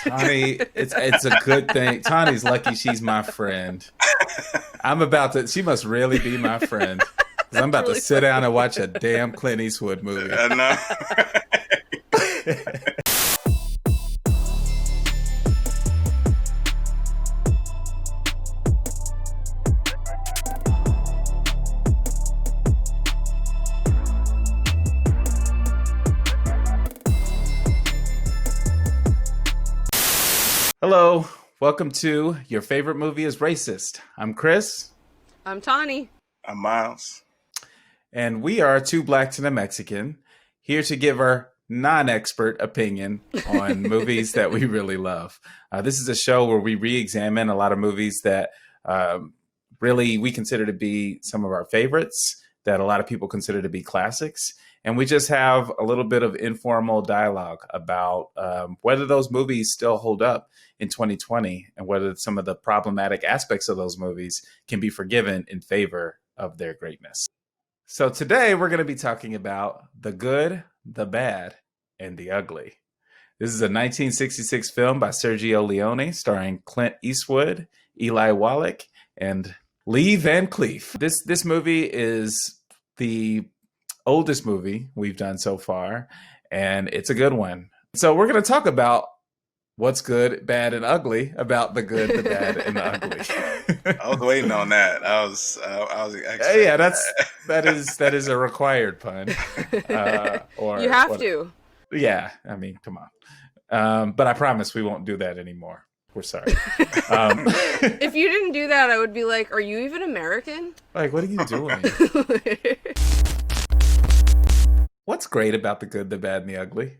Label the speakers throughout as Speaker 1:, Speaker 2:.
Speaker 1: Tawny, it's a good thing. Tawny's lucky she's my friend. She must really be my friend. Because I'm
Speaker 2: That's
Speaker 1: about to
Speaker 2: really
Speaker 1: sit down
Speaker 2: funny.
Speaker 1: and watch a damn Clint Eastwood movie.
Speaker 3: I know.
Speaker 1: Hello, welcome to Your Favorite Movie is Racist. I'm Chris,
Speaker 2: I'm Tawny.
Speaker 3: I'm Miles.
Speaker 1: and we are two blacks and a Mexican here to give our non expert opinion on movies that we really love. This is a show where we re examine a lot of movies that really we consider to be some of our favorites, that a lot of people consider to be classics. And we just have a little bit of informal dialogue about whether those movies still hold up in 2020 and whether some of the problematic aspects of those movies can be forgiven in favor of their greatness. So today we're going to be talking about the good, the bad, and the ugly. This is a 1966 film by Sergio Leone starring Clint Eastwood, Eli Wallach, and Lee Van Cleef. This movie is the oldest movie we've done so far, and it's a good one. So we're going to talk about what's good, bad, and ugly about the good, the bad, and the ugly.
Speaker 3: I was waiting on that. I was expecting
Speaker 1: Yeah,
Speaker 3: that.
Speaker 1: that is a required pun.
Speaker 2: You
Speaker 1: Or
Speaker 2: have
Speaker 1: what?
Speaker 2: to.
Speaker 1: Yeah, I mean, come on. But I promise we won't do that anymore. We're sorry. Um,
Speaker 2: If you didn't do that, I would be like, are you even American?
Speaker 1: like, what are you doing? What's great about the good, the bad, and the ugly?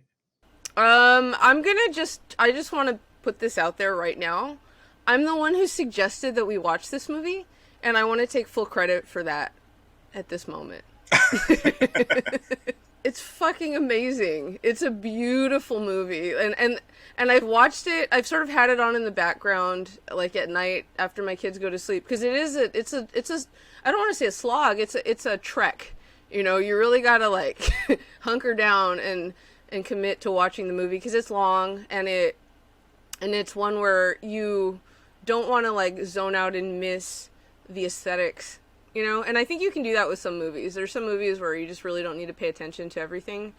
Speaker 2: I just want to put this out there right now. I'm the one who suggested that we watch this movie, and I want to take full credit for that at this moment. It's fucking amazing. It's a beautiful movie, and I've watched it. I've sort of had it on in the background, like at night after my kids go to sleep, because it's a I don't want to say a slog. It's a trek. You know, you really gotta like hunker down and commit to watching the movie because it's long and it's one where you don't want to like zone out and miss the aesthetics, you know. And I think you can do that with some movies. There's some movies where you just really don't need to pay attention to everything,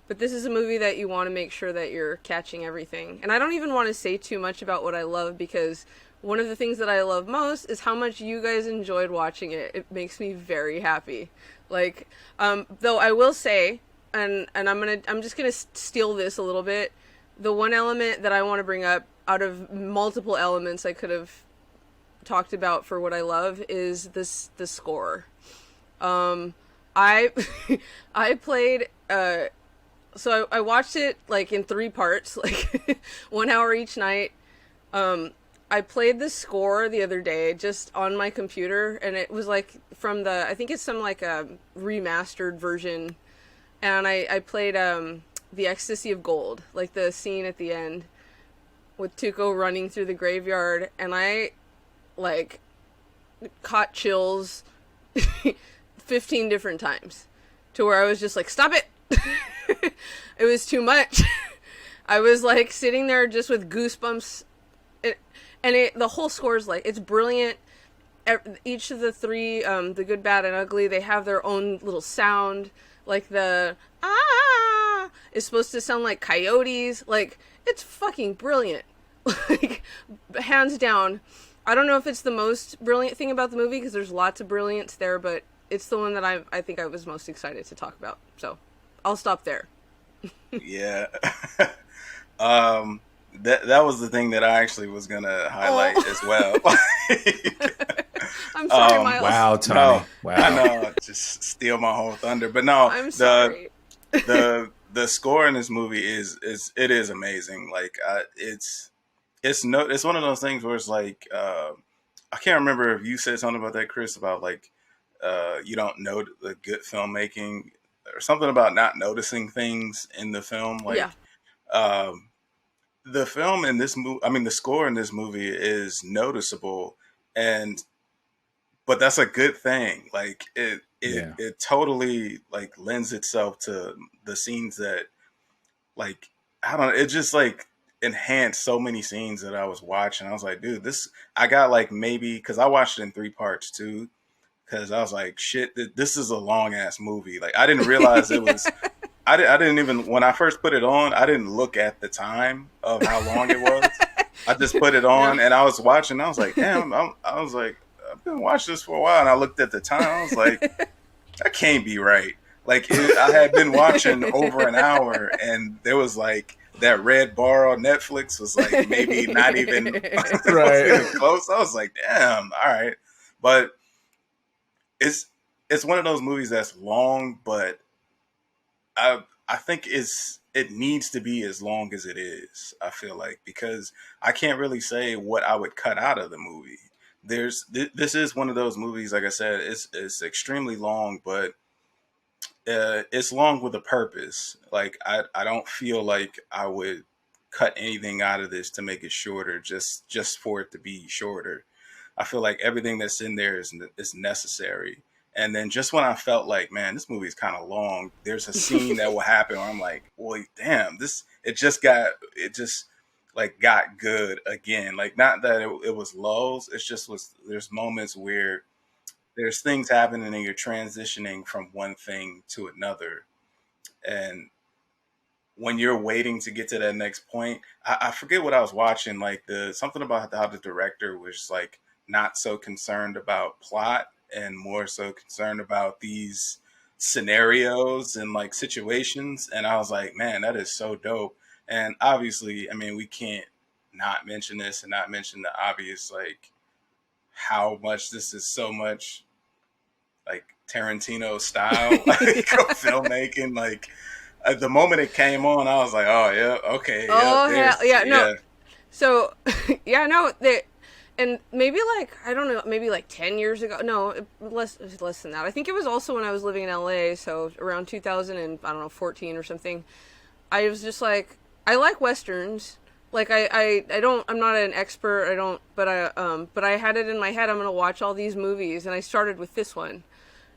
Speaker 2: but this is a movie that you want to make sure that you're catching everything. And I don't even want to say too much about what I love, because one of the things that I love most is how much you guys enjoyed watching it. It makes me very happy. Like, though I will say, and I'm just gonna steal this a little bit. The one element that I want to bring up out of multiple elements I could have talked about for what I love is the score. I I played so I watched it like in three parts, like 1 hour each night. I played the score the other day just on my computer, and it was like from I think it's some like a remastered version, and I played the Ecstasy of Gold, like the scene at the end with Tuco running through the graveyard, and I like caught chills 15 different times to where I was just like, stop it. It was too much. I was like sitting there just with goosebumps, the whole score is like, it's brilliant. Each of the three, the good, bad, and ugly, they have their own little sound. Like the ah is supposed to sound like coyotes. Like, it's fucking brilliant. Like, hands down. I don't know if it's the most brilliant thing about the movie, because there's lots of brilliance there, but it's the one that I think I was most excited to talk about. So I'll stop there.
Speaker 3: Yeah. That was the thing that I actually was gonna highlight as well.
Speaker 2: I'm sorry, Miles.
Speaker 1: Wow, Tony.
Speaker 3: No, I
Speaker 1: Wow.
Speaker 3: know, just steal my whole thunder. But no,
Speaker 2: I'm sorry.
Speaker 3: the score in this movie is amazing. Like, it's one of those things where it's like, I can't remember if you said something about that, Chris, about like, you don't know the good filmmaking or something about not noticing things in the film.
Speaker 2: Yeah.
Speaker 3: Like, um, the film in this movie, I mean, the score in this movie is noticeable, and but that's a good thing. Like,
Speaker 1: Yeah.
Speaker 3: it totally like lends itself to the scenes that, like, I don't know, it just like enhanced so many scenes that I was watching. I was like, dude, this, I got like maybe, because I watched it in three parts too, because I was like, shit, this is a long ass movie. Like, I didn't realize it was, I didn't even, when I first put it on, I didn't look at the time of how long it was. I just put it
Speaker 2: No.
Speaker 3: on and I was watching. I was like, damn, I was like, I've been watching this for a while. And I looked at the time. I was like, that can't be right. Like I had been watching over an hour, and there was like that red bar on Netflix was like maybe not even it wasn't
Speaker 1: Right.
Speaker 3: even close. I was like, damn, all right, but it's it's one of those movies that's long, but I think it needs to be as long as it is. I feel like because I can't really say what I would cut out of the movie. This is one of those movies, like I said, it's extremely long, but it's long with a purpose. Like I don't feel like I would cut anything out of this to make it shorter, just for it to be shorter. I feel like everything that's in there is necessary. And then just when I felt like, man, this movie is kind of long, there's a scene that will happen where I'm like, well, damn, this it just like got good again. Like not that it was lows, it's just was there's moments where there's things happening and you're transitioning from one thing to another. And when you're waiting to get to that next point, I forget what I was watching, like the something about how the director was like not so concerned about plot and more so concerned about these scenarios and like situations. And I was like, man, that is so dope. And obviously, I mean, we can't not mention this and not mention the obvious, like how much this is so much like Tarantino style like of filmmaking. Like at the moment it came on, I was like, oh yeah, okay, yeah,
Speaker 2: Oh hell
Speaker 3: there's
Speaker 2: yeah, no.
Speaker 3: yeah,
Speaker 2: So yeah, no, they and maybe like I don't know, maybe like 10 years ago. No, less than that. I think it was also when I was living in LA, so around 2000 and I don't know 14 or something. I was just like I like westerns. Like I don't I'm not an expert. I don't but I had it in my head I'm going to watch all these movies and I started with this one.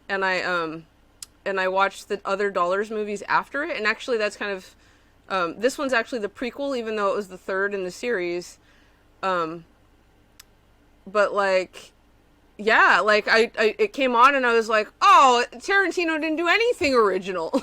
Speaker 2: And I watched the other Dollars movies after it and actually that's kind of this one's actually the prequel even though it was the third in the series. Um but like yeah, like I it came on and I was like, oh, Tarantino didn't do anything original.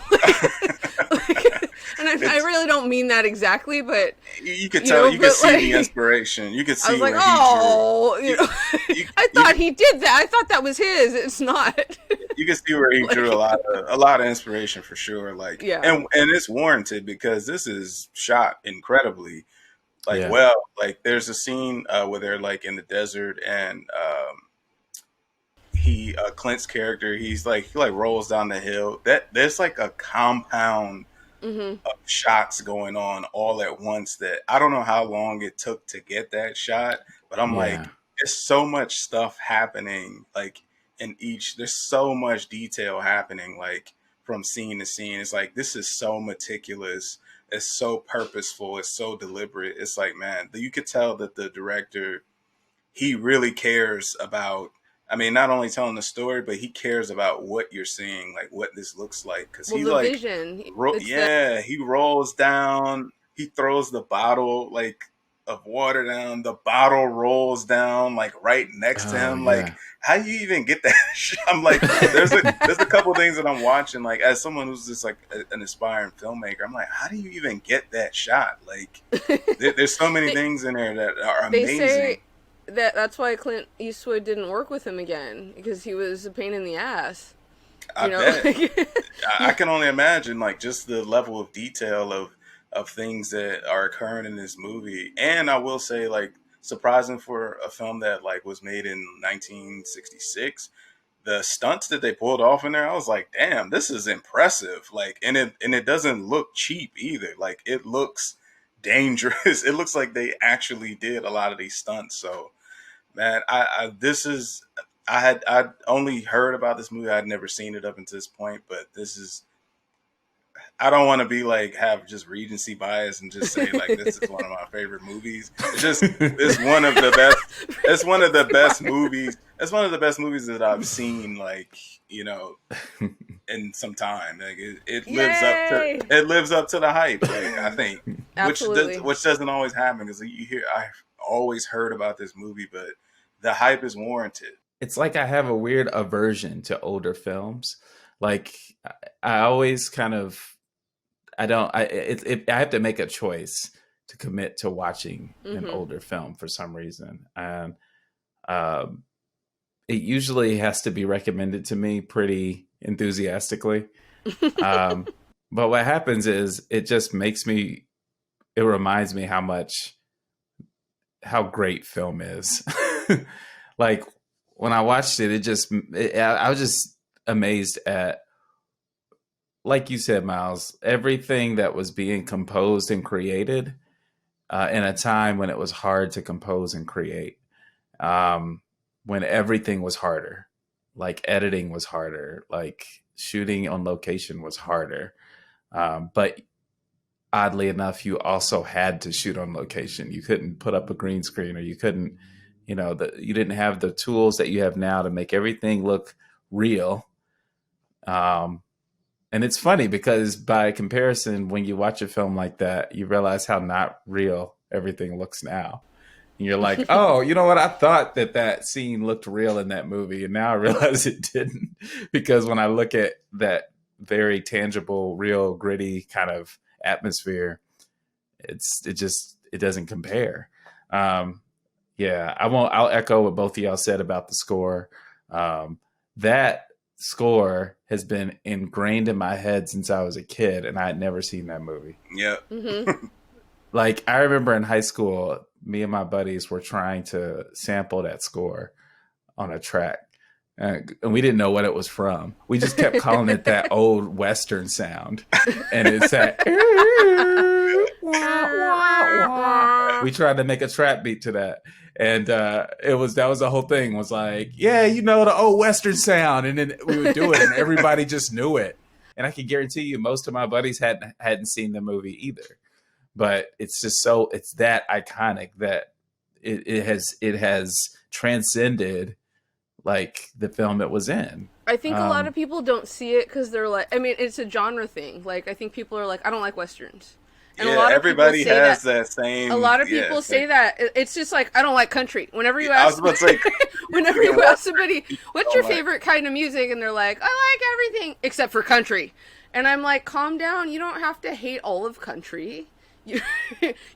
Speaker 2: And I
Speaker 3: it's
Speaker 2: really don't mean that exactly, but
Speaker 3: you could
Speaker 2: you
Speaker 3: tell,
Speaker 2: know,
Speaker 3: you could
Speaker 2: but
Speaker 3: see the
Speaker 2: like
Speaker 3: inspiration, you could
Speaker 2: I was
Speaker 3: see
Speaker 2: like,
Speaker 3: where he drew.
Speaker 2: oh, you
Speaker 3: You
Speaker 2: know,
Speaker 3: you
Speaker 2: I
Speaker 3: you
Speaker 2: thought
Speaker 3: could,
Speaker 2: he did that. I thought that was his. It's not.
Speaker 3: you could see where he drew
Speaker 2: Like,
Speaker 3: a lot of inspiration for sure. Like
Speaker 2: yeah.
Speaker 3: and it's warranted because this is shot incredibly like
Speaker 1: Yeah.
Speaker 3: well. Like there's a scene where they're like in the desert and he Clint's character, he like rolls down the hill. That there's like a compound
Speaker 2: Mhm.
Speaker 3: of shots going on all at once that I don't know how long it took to get that shot, but I'm
Speaker 1: Yeah.
Speaker 3: like, there's so much stuff happening like in each. There's so much detail happening like from scene to scene. It's like this is so meticulous. It's so purposeful. It's so deliberate. It's like man, you could tell that the director he really cares about, I mean, not only telling the story, but he cares about what you're seeing, like what this looks like. Cause
Speaker 2: Well,
Speaker 3: he
Speaker 2: the
Speaker 3: like,
Speaker 2: vision. It's the
Speaker 3: yeah, he rolls down, he throws the bottle like of water down. The bottle rolls down like right next to
Speaker 1: Oh
Speaker 3: him. Like,
Speaker 1: yeah.
Speaker 3: how do you even get that? I'm like, there's a couple things that I'm watching. Like, as someone who's just like an aspiring filmmaker, I'm like, how do you even get that shot? Like, there's so many
Speaker 2: they,
Speaker 3: things in there that are
Speaker 2: they
Speaker 3: amazing.
Speaker 2: say that that's why Clint Eastwood didn't work with him again because he was a pain in the ass.
Speaker 3: I
Speaker 2: You know,
Speaker 3: bet.
Speaker 2: like,
Speaker 3: I can only imagine like just the level of detail of things that are occurring in this movie. And I will say like surprising for a film that like was made in 1966, the stunts that they pulled off in there, I was like, damn, this is impressive. Like and it doesn't look cheap either. Like it looks dangerous. It looks like they actually did a lot of these stunts. So man, I this is I'd only heard about this movie. I'd never seen it up until this point, but this is I don't want to be like have just recency bias and just say like this is one of my favorite movies. It's one of the best. It's one of the best movies. It's one of the best movies that I've seen. Like you know, in some time. Like it lives up to
Speaker 2: Yay!
Speaker 3: the hype. Like I think,
Speaker 2: Absolutely.
Speaker 3: which doesn't always happen because you hear I've always heard about this movie, but the hype is warranted.
Speaker 1: It's like I have a weird aversion to older films. Like I always kind of I don't I have to make a choice to commit to watching an
Speaker 2: Mm-hmm.
Speaker 1: older film for some reason. And um it usually has to be recommended to me pretty enthusiastically. Um but what happens is it just makes me it reminds me how great film is. Like when I watched it, I was just amazed at, like you said, Miles, everything that was being composed and created in a time when it was hard to compose and create, when everything was harder, like editing was harder, like shooting on location was harder. But oddly enough, you also had to shoot on location. You couldn't put up a green screen, or you couldn't, you didn't have the tools that you have now to make everything look real. Um, and it's funny because by comparison, when you watch a film like that, you realize how not real everything looks now. And you're like, oh, you know what? I thought that scene looked real in that movie, and now I realize it didn't. Because when I look at that very tangible, real, gritty kind of atmosphere, it doesn't compare. Um, yeah, I'll echo what both of y'all said about the score. That score has been ingrained in my head since I was a kid, and I had never seen that movie.
Speaker 3: Yeah.
Speaker 2: Mm-hmm.
Speaker 1: Like I remember in high school, me and my buddies were trying to sample that score on a track, and we didn't know what it was from. We just kept calling it that old Western sound, and it's that. We tried to make a trap beat to that, and that was the whole thing. Was like, yeah, the old Western sound, and then we would do it, and everybody just knew it. And I can guarantee you, most of my buddies hadn't seen the movie either. But it's just it's that iconic that it has transcended like the film it was in.
Speaker 2: I think a lot of people don't see it because they're like, I mean, it's a genre thing. Like, I think people are like, I don't like Westerns. And a
Speaker 3: Yeah,
Speaker 2: lot of people
Speaker 3: everybody
Speaker 2: say
Speaker 3: has
Speaker 2: that.
Speaker 3: that same.
Speaker 2: A lot of
Speaker 3: Yeah,
Speaker 2: people say that. It's just like, I don't like country. Whenever you
Speaker 3: I
Speaker 2: ask,
Speaker 3: was about to say,
Speaker 2: whenever you ask somebody, what's your
Speaker 3: like-
Speaker 2: favorite kind of music? And they're like, I like everything except for country. And I'm like, calm down. You don't have to hate all of country. You,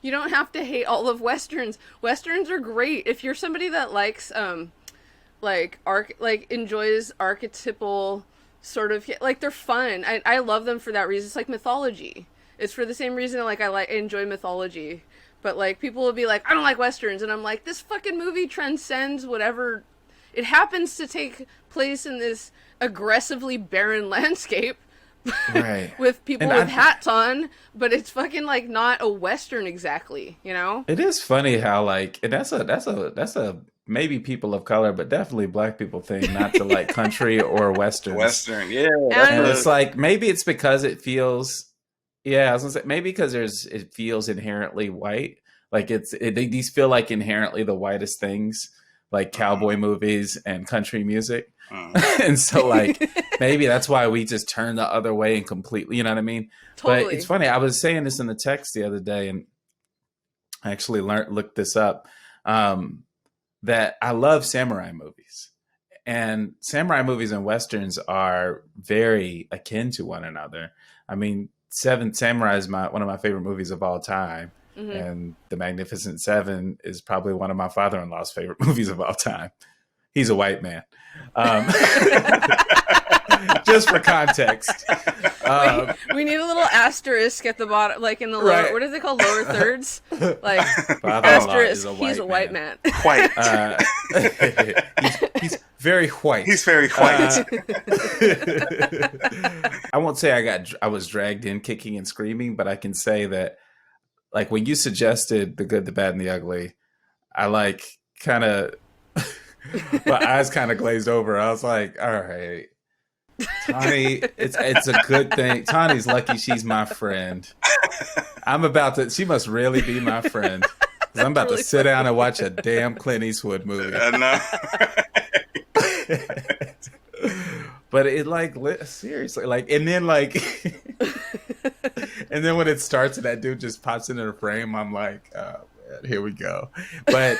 Speaker 2: you don't have to hate all of Westerns. Westerns are great. If you're somebody that likes, enjoys archetypal sort of, like, they're fun. I love them for that reason. It's like mythology. It's for the same reason I enjoy mythology. But like people will be like, I don't like Westerns, and I'm like, this fucking movie transcends whatever. It happens to take place in this aggressively barren landscape.
Speaker 1: Right.
Speaker 2: With people
Speaker 1: And
Speaker 2: with hats on, but it's fucking like not a Western exactly, you know?
Speaker 1: It is funny how like, and that's a maybe people of color, but definitely Black people thing not to like country or Westerns.
Speaker 3: Western, yeah.
Speaker 1: And it's like maybe it's because it feels, yeah, I was gonna say maybe because it feels inherently white. Like these feel like inherently the whitest things, like cowboy movies and country music. And so like maybe that's why we just turn the other way and completely, you know what I mean?
Speaker 2: Totally.
Speaker 1: But it's funny. I was saying this in the text the other day, and I actually looked this up. That I love samurai movies, and samurai movies and westerns are very akin to one another. I mean, Seven Samurai is one of my favorite movies of all time.
Speaker 2: Mm-hmm.
Speaker 1: And The Magnificent Seven is probably one of my father-in-law's favorite movies of all time. He's a white man. Just for context.
Speaker 2: We need a little asterisk at the bottom, like in the lower,
Speaker 1: Right.
Speaker 2: what is it called? Lower thirds? Like,
Speaker 1: Father-in-law
Speaker 2: asterisk,
Speaker 1: is a
Speaker 2: he's a white man.
Speaker 3: White.
Speaker 1: He's very white.
Speaker 3: He's very white.
Speaker 1: I won't say I was dragged in kicking and screaming, but I can say that like when you suggested The Good, the Bad, and the Ugly, I like kind of my eyes kind of glazed over. I was like, all right, Tawny, it's a good thing. Tawny's lucky she's my friend. I'm about to. She must really be my friend because I'm
Speaker 2: That's
Speaker 1: about to
Speaker 2: really
Speaker 1: sit down
Speaker 2: funny.
Speaker 1: and watch a damn Clint Eastwood movie.
Speaker 3: I know.
Speaker 1: But it like seriously like, and then like, and then when it starts and that dude just pops into the frame, I'm like, oh man, here we go. But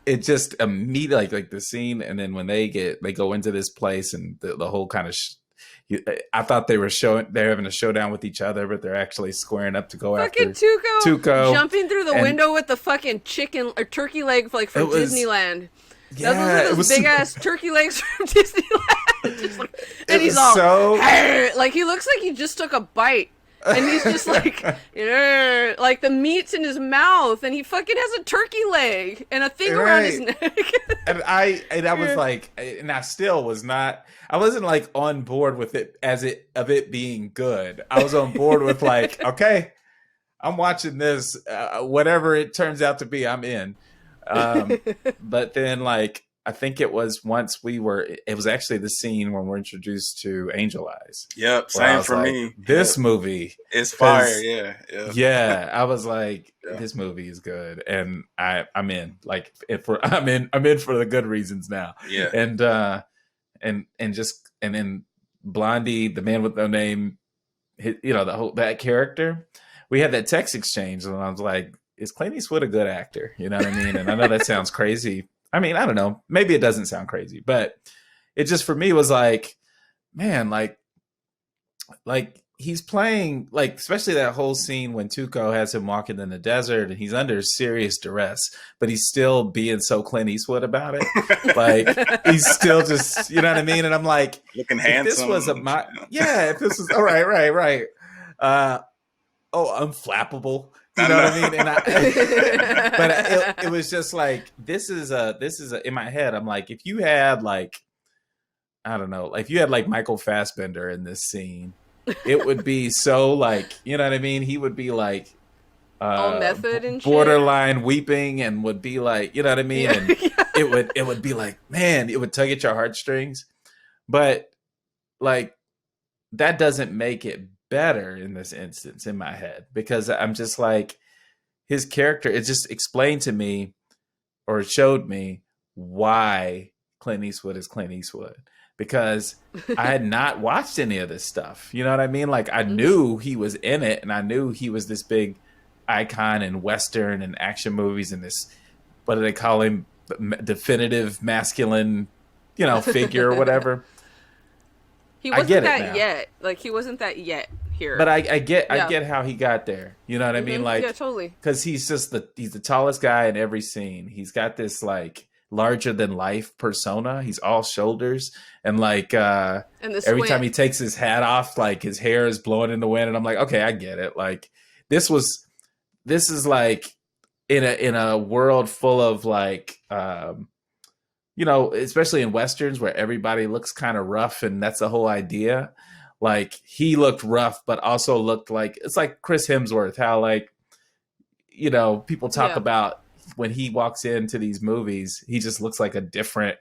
Speaker 1: it just immediately like the scene, and then when they go into this place and the whole kind of. I thought they're having a showdown with each other, but they're actually squaring up to go
Speaker 2: Fucking
Speaker 1: after
Speaker 2: Tuco
Speaker 1: Tuco,
Speaker 2: jumping through the
Speaker 1: and
Speaker 2: window with the fucking chicken or turkey leg like
Speaker 1: it
Speaker 2: from
Speaker 1: was
Speaker 2: Disneyland. Those
Speaker 1: yeah,
Speaker 2: are
Speaker 1: it
Speaker 2: those
Speaker 1: was
Speaker 2: big ass turkey legs from Disneyland. Just like, and
Speaker 1: it
Speaker 2: he's
Speaker 1: was
Speaker 2: all
Speaker 1: so
Speaker 2: like he looks like he just took a bite. And he's just like, "Yeah," like the meat's in his mouth, and he fucking has a turkey leg and a thing around his
Speaker 1: right.
Speaker 2: neck.
Speaker 1: And I was like, and I still was not. I wasn't like on board with it as it being good. I was on board with like, okay, I'm watching this. Whatever it turns out to be, I'm in. Um, but then, like, I think it was once we were. It was actually the scene when we're introduced to Angel Eyes,
Speaker 3: Yep,
Speaker 1: where I
Speaker 3: same
Speaker 1: was
Speaker 3: for
Speaker 1: like,
Speaker 3: me. Yep,
Speaker 1: this movie,
Speaker 3: it's fire.
Speaker 1: because
Speaker 3: Yeah, yeah,
Speaker 1: yeah, I was like,
Speaker 3: yeah,
Speaker 1: this movie is good, and I'm in. Like, if we're, I'm in for the good reasons now,
Speaker 3: yeah.
Speaker 1: and and then Blondie, the man with no name, the whole that character. We had that text exchange, and I was like, is Clint Eastwood a good actor? You know what I mean? And I know that sounds crazy. I mean, I don't know. Maybe it doesn't sound crazy, but it just for me was like, man, like he's playing like, especially that whole scene when Tuco has him walking in the desert and he's under serious duress, but he's still being so Clint Eastwood about it. Like he's still just, you know what I mean? And I'm like,
Speaker 3: Looking
Speaker 1: if this was a
Speaker 3: handsome.
Speaker 1: my
Speaker 3: You know.
Speaker 1: yeah, if this was all right, right, right. Uh unflappable. You
Speaker 3: I
Speaker 1: know what
Speaker 3: know.
Speaker 1: I mean? And I but it was just like, this is a in my head, I'm like, if you had like, I don't know, like if you had like Michael Fassbender in this scene, it would be so like, you know what I mean? He would be like
Speaker 2: All method and shit.
Speaker 1: borderline weeping and would be like, you know what I mean?
Speaker 2: Yeah.
Speaker 1: And it would be like, man, it would tug at your heartstrings. But like that doesn't make it better in this instance in my head, because I'm just like, his character, it just explained to me, or showed me why Clint Eastwood is Clint Eastwood, because I had not watched any of this stuff. You know what I mean? Like I
Speaker 2: Mhm.
Speaker 1: knew he was in it, and I knew he was this big icon in Western and action movies, and this, what do they call him? Definitive masculine, figure or whatever.
Speaker 2: He
Speaker 1: I
Speaker 2: wasn't
Speaker 1: get it
Speaker 2: that
Speaker 1: now.
Speaker 2: yet. Like he wasn't that yet
Speaker 1: But
Speaker 2: here.
Speaker 1: I
Speaker 2: Yeah.
Speaker 1: get how he got there. You know what I mean?
Speaker 2: Yeah,
Speaker 1: Like,
Speaker 2: totally.
Speaker 1: because he's the tallest guy in every scene. He's got this like larger than life persona. He's all shoulders, and like
Speaker 2: And the
Speaker 1: every time
Speaker 2: squint.
Speaker 1: he takes his hat off, like his hair is blowing in the wind, and I'm like, okay, I get it. Like this was this is like in a world full of like especially in westerns where everybody looks kind of rough, and that's the whole idea. Like he looked rough, but also looked like, it's like Chris Hemsworth, how like, people talk
Speaker 2: Yeah.
Speaker 1: about when he walks into these movies, he just looks like a different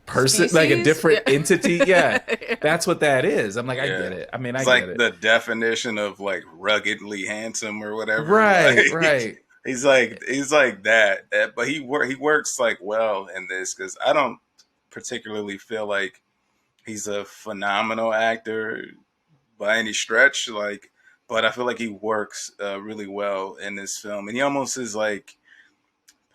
Speaker 1: person, like a
Speaker 2: Species.
Speaker 1: different
Speaker 2: Yeah.
Speaker 1: entity. Yeah,
Speaker 2: Yeah.
Speaker 1: that's what that is. I'm like, I
Speaker 3: Yeah,
Speaker 1: get it. I mean, I
Speaker 3: it's
Speaker 1: get
Speaker 3: like
Speaker 1: it.
Speaker 3: the definition of like ruggedly handsome or whatever.
Speaker 1: Right,
Speaker 3: Like
Speaker 1: right.
Speaker 3: he's like that. But he works like well in this because I don't particularly feel like he's a phenomenal actor by any stretch. Like, but I feel like he works really well in this film, and he almost is like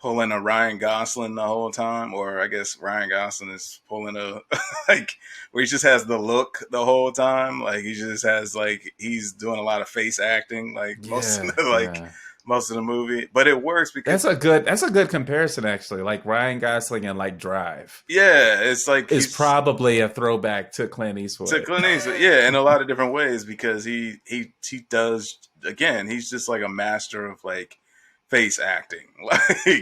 Speaker 3: pulling a Ryan Gosling the whole time, or I guess Ryan Gosling is pulling a like where he just has the look the whole time. Like he just has like he's doing a lot of face acting, like most of
Speaker 1: Yeah,
Speaker 3: like
Speaker 1: yeah.
Speaker 3: most of the movie. But it works because
Speaker 1: That's a good comparison, actually. Like Ryan Gosling and like Drive
Speaker 3: yeah, it's like
Speaker 1: is
Speaker 3: he's
Speaker 1: probably a throwback to Clint
Speaker 3: to
Speaker 1: Eastwood.
Speaker 3: Clint Eastwood, yeah, in a lot of different ways because he does again. He's just like a master of like face acting,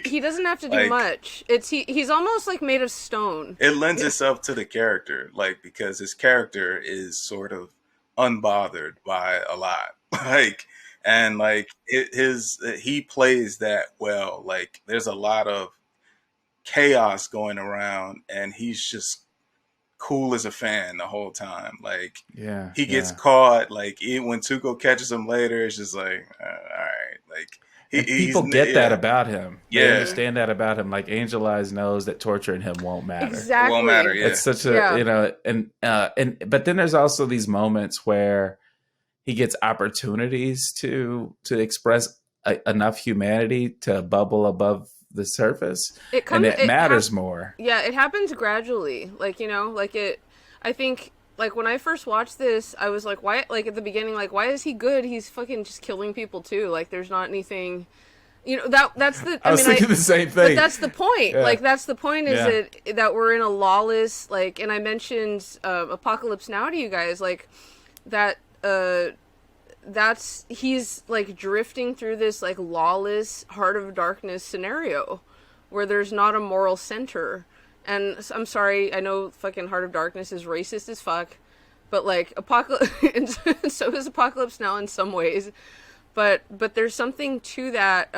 Speaker 2: He doesn't have to do
Speaker 3: like
Speaker 2: much. He's almost like made of stone.
Speaker 3: it lends itself to the character, like because his character is sort of unbothered by a lot, like and like his he plays that well. Like there's a lot of chaos going around, and he's just cool as a fan the whole time. Like
Speaker 1: Yeah,
Speaker 3: he gets
Speaker 1: yeah.
Speaker 3: caught. Like even when Tuco catches him later, it's just like all right. Like
Speaker 1: And
Speaker 3: he's
Speaker 1: people get that
Speaker 3: yeah
Speaker 1: about him. They
Speaker 3: yeah.
Speaker 2: Mm-hmm.
Speaker 1: understand that about him. Like Angel Eyes knows that torturing him won't matter.
Speaker 3: It won't matter.
Speaker 2: Exactly.
Speaker 3: Yeah
Speaker 1: It's such a,
Speaker 2: Yeah.
Speaker 1: you know, and but then there's also these moments where he gets opportunities to express enough humanity to bubble above the surface,
Speaker 2: It
Speaker 1: and
Speaker 2: comes
Speaker 1: it matters more.
Speaker 2: yeah, it happens gradually. Like, you know, like it I think like when I first watched this, I was like, why like at the beginning, like, why is he good? He's fucking just killing people too. Like there's not anything, you know, that's the
Speaker 1: I was thinking the same
Speaker 2: but
Speaker 1: thing.
Speaker 2: that's the point.
Speaker 1: Yeah,
Speaker 2: Like that's the point is
Speaker 1: yeah.
Speaker 2: that we're in a lawless like, and I mentioned Apocalypse Now to you guys, like that that's he's like drifting through this like lawless Heart of Darkness scenario where there's not a moral center. And I'm sorry, I know fucking Heart of Darkness is racist as fuck, but like Apocalypse and so is Apocalypse Now in some ways. But there's something to that.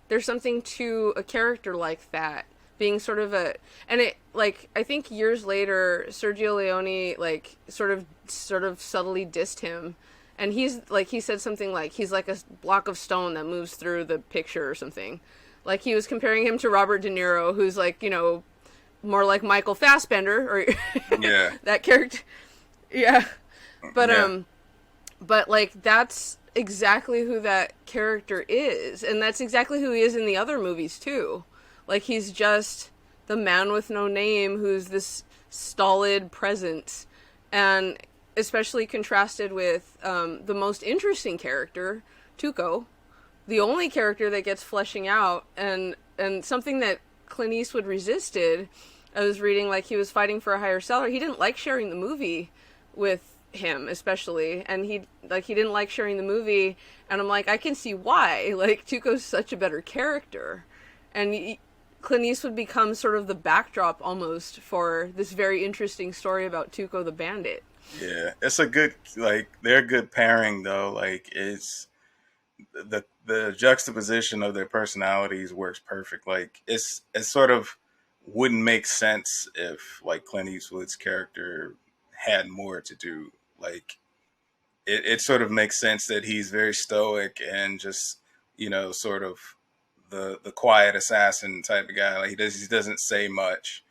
Speaker 2: There's something to a character like that being sort of a, and it like I think years later Sergio Leone like sort of subtly dissed him, and he's like he said something like he's like a block of stone that moves through the picture or something. Like he was comparing him to Robert De Niro, who's like, you know, more like Michael Fassbender or
Speaker 3: yeah
Speaker 2: that character. Yeah. But
Speaker 3: yeah.
Speaker 2: but like that's exactly who that character is, and that's exactly who he is in the other movies too. Like he's just the man with no name who's this stolid presence, and especially contrasted with the most interesting character, Tuco, the only character that gets fleshing out, and something that Clint Eastwood resisted. I was reading like he was fighting for a higher salary. He didn't like sharing the movie with him, especially, and he didn't like sharing the movie, and I'm like, I can see why. Like Tuco's such a better character, and Clint Eastwood becomes sort of the backdrop almost for this very interesting story about Tuco the Bandit.
Speaker 3: Yeah, it's a good like they're a good pairing though. Like it's the juxtaposition of their personalities works perfect. Like it sort of wouldn't make sense if like Clint Eastwood's character had more to do. Like it sort of makes sense that he's very stoic and just sort of the quiet assassin type of guy. Like he doesn't say much,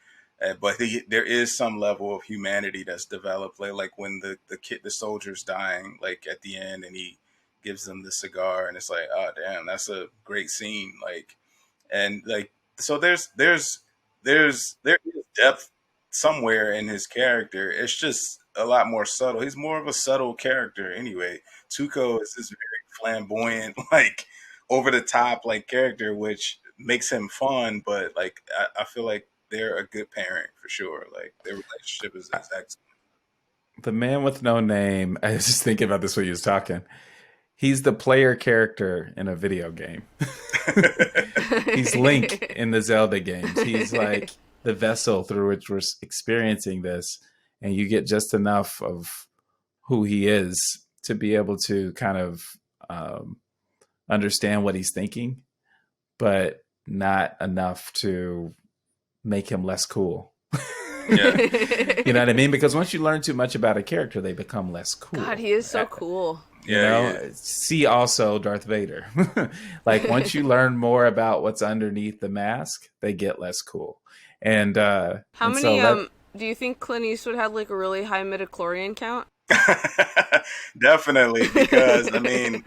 Speaker 3: but there is some level of humanity that's developed. Like when the soldier's dying, like at the end, and he gives them the cigar, and it's like, oh damn, that's a great scene. Like and like so there is depth somewhere in his character. It's just a lot more subtle. He's more of a subtle character anyway. Tuco is this very flamboyant, like over the top like character, which makes him fun, but like I feel like they're a good parent for sure. Like their relationship is excellent.
Speaker 1: The man with no name. I was just thinking about this when he was talking. He's the player character in a video game. He's Link in the Zelda games. He's like the vessel through which we're experiencing this, and you get just enough of who he is to be able to kind of um, understand what he's thinking, but not enough to make him less cool.
Speaker 3: Yeah.
Speaker 1: You know what I mean? Because once you learn too much about a character, they become less cool.
Speaker 2: God, he is so cool.
Speaker 1: You
Speaker 3: Yeah,
Speaker 1: know,
Speaker 3: yeah.
Speaker 1: see also Darth Vader. Like once you learn more about what's underneath the mask, they get less cool. And
Speaker 2: How
Speaker 1: and
Speaker 2: many
Speaker 1: so
Speaker 2: do you think Clint Eastwood had like a really high midichlorian count?
Speaker 3: Definitely, because I mean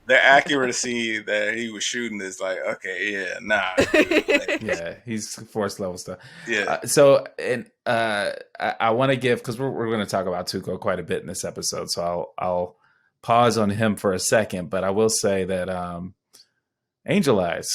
Speaker 3: the accuracy that he was shooting is like, okay, yeah, nah, dude. Like,
Speaker 1: yeah, he's force level stuff.
Speaker 3: yeah.
Speaker 1: So and I want to give because we're going to talk about Tuco quite a bit in this episode. So I'll pause on him for a second, but I will say that Angel Eyes.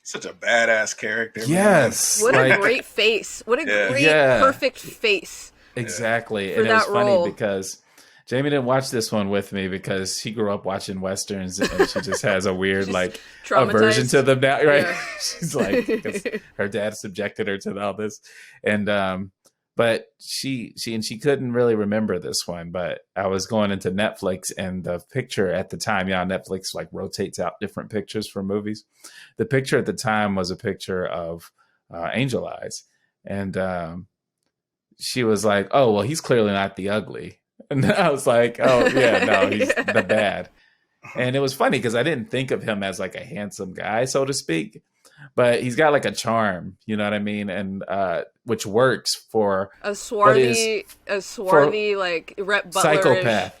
Speaker 3: Such a badass character, man.
Speaker 1: Yes,
Speaker 2: What
Speaker 1: like
Speaker 2: a great face. What a
Speaker 3: Yeah.
Speaker 2: great,
Speaker 1: Yeah.
Speaker 2: perfect face.
Speaker 1: exactly.
Speaker 2: For
Speaker 1: And it was
Speaker 2: that
Speaker 1: funny
Speaker 2: role.
Speaker 1: because Jamie didn't watch this one with me because she grew up watching westerns and she just has a weird
Speaker 2: She's
Speaker 1: like
Speaker 2: traumatized.
Speaker 1: aversion to them now, right?
Speaker 2: Yeah.
Speaker 1: She's like because her dad subjected her to all this, and but she couldn't really remember this one. But I was going into Netflix and the picture at the time, Netflix like rotates out different pictures for movies. The picture at the time was a picture of Angel Eyes, and she was like, "Oh, well, he's clearly not the ugly." And I was like, "Oh, yeah, no, he's the bad." And it was funny because I didn't think of him as like a handsome guy, so to speak, but he's got like a charm, you know what I mean, and which works for what is
Speaker 2: A
Speaker 1: for
Speaker 2: swarthy like Rhett Butler-ish
Speaker 1: psychopath.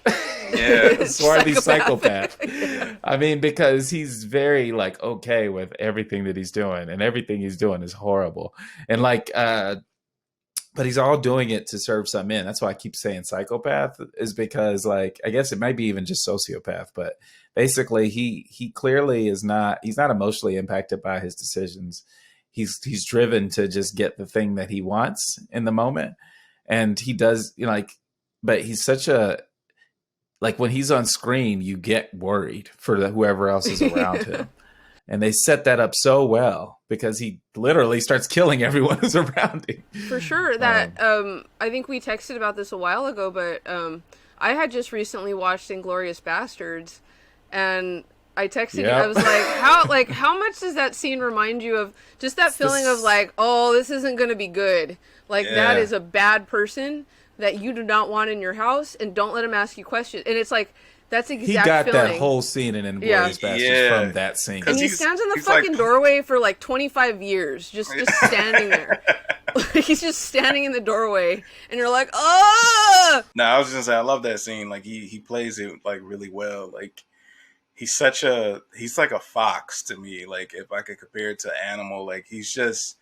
Speaker 3: Yeah.
Speaker 1: Swarthy
Speaker 2: psychopath.
Speaker 1: psychopath. I mean, because he's very like okay with everything that he's doing, and everything he's doing is horrible. And like but he's all doing it to serve some end. That's why I keep saying psychopath, is because like I guess it might be even just sociopath, but basically he clearly is not, he's not emotionally impacted by his decisions. He's driven to just get the thing that he wants in the moment. And he does, you know, like, but he's such a, like when he's on screen, you get worried for whoever else is around him. And they set that up so well because he literally starts killing everyone who's around him.
Speaker 2: For sure. That I think we texted about this a while ago, but I had just recently watched Inglourious Bastards, and I texted you. I was like, how much does that scene remind you of just that feeling of like, oh, this isn't going to be good. Like that is a bad person that you do not want in your house, and don't let him ask you questions. And it's like, that's exact
Speaker 1: he got
Speaker 2: feeling.
Speaker 1: that whole scene in Inglourious Bastards from that scene.
Speaker 2: And he stands in the fucking doorway for like 25 years, just standing there. Like he's just standing in the doorway, and you're like, oh!
Speaker 3: No, I was just gonna say I love that scene. Like he plays it like really well. Like he's like a fox to me. Like if I could compare it to animal, like he's just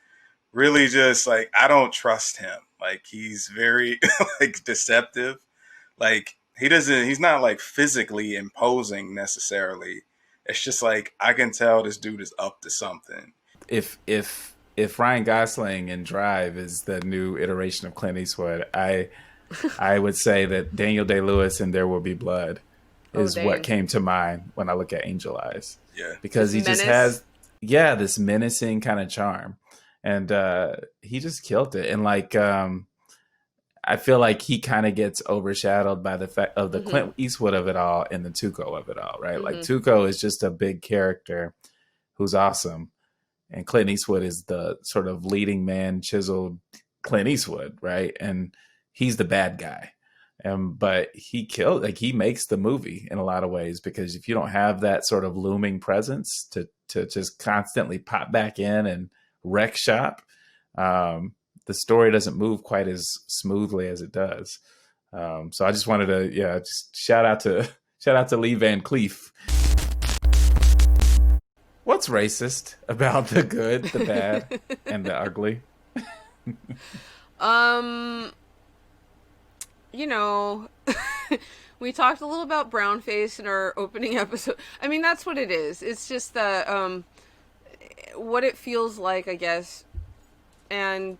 Speaker 3: really just like, I don't trust him. Like he's very like deceptive. Like he's not like physically imposing necessarily. It's just like, I can tell this dude is up to something.
Speaker 1: If Ryan Gosling in Drive is the new iteration of Clint Eastwood, I would say that Daniel Day-Lewis in There Will Be Blood is what came to mind when I look at Angel Eyes.
Speaker 3: Yeah.
Speaker 1: Because he just has this menacing kind of charm. And he just killed it. And like I feel like he kind of gets overshadowed by the fact of the Clint Eastwood of it all and the Tuco of it all, right? Like Tuco is just a big character who's awesome, and Clint Eastwood is the sort of leading man, chiseled Clint Eastwood, right? And he's the bad guy. But he makes the movie in a lot of ways, because if you don't have that sort of looming presence to just constantly pop back in and wreck shop, the story doesn't move quite as smoothly as it does. So I just wanted to, just shout out to Lee Van Cleef. What's racist about the good, the bad, and the ugly?
Speaker 2: You know, we talked a little about brownface in our opening episode. I mean, that's what it is. It's just the what it feels like, I guess, and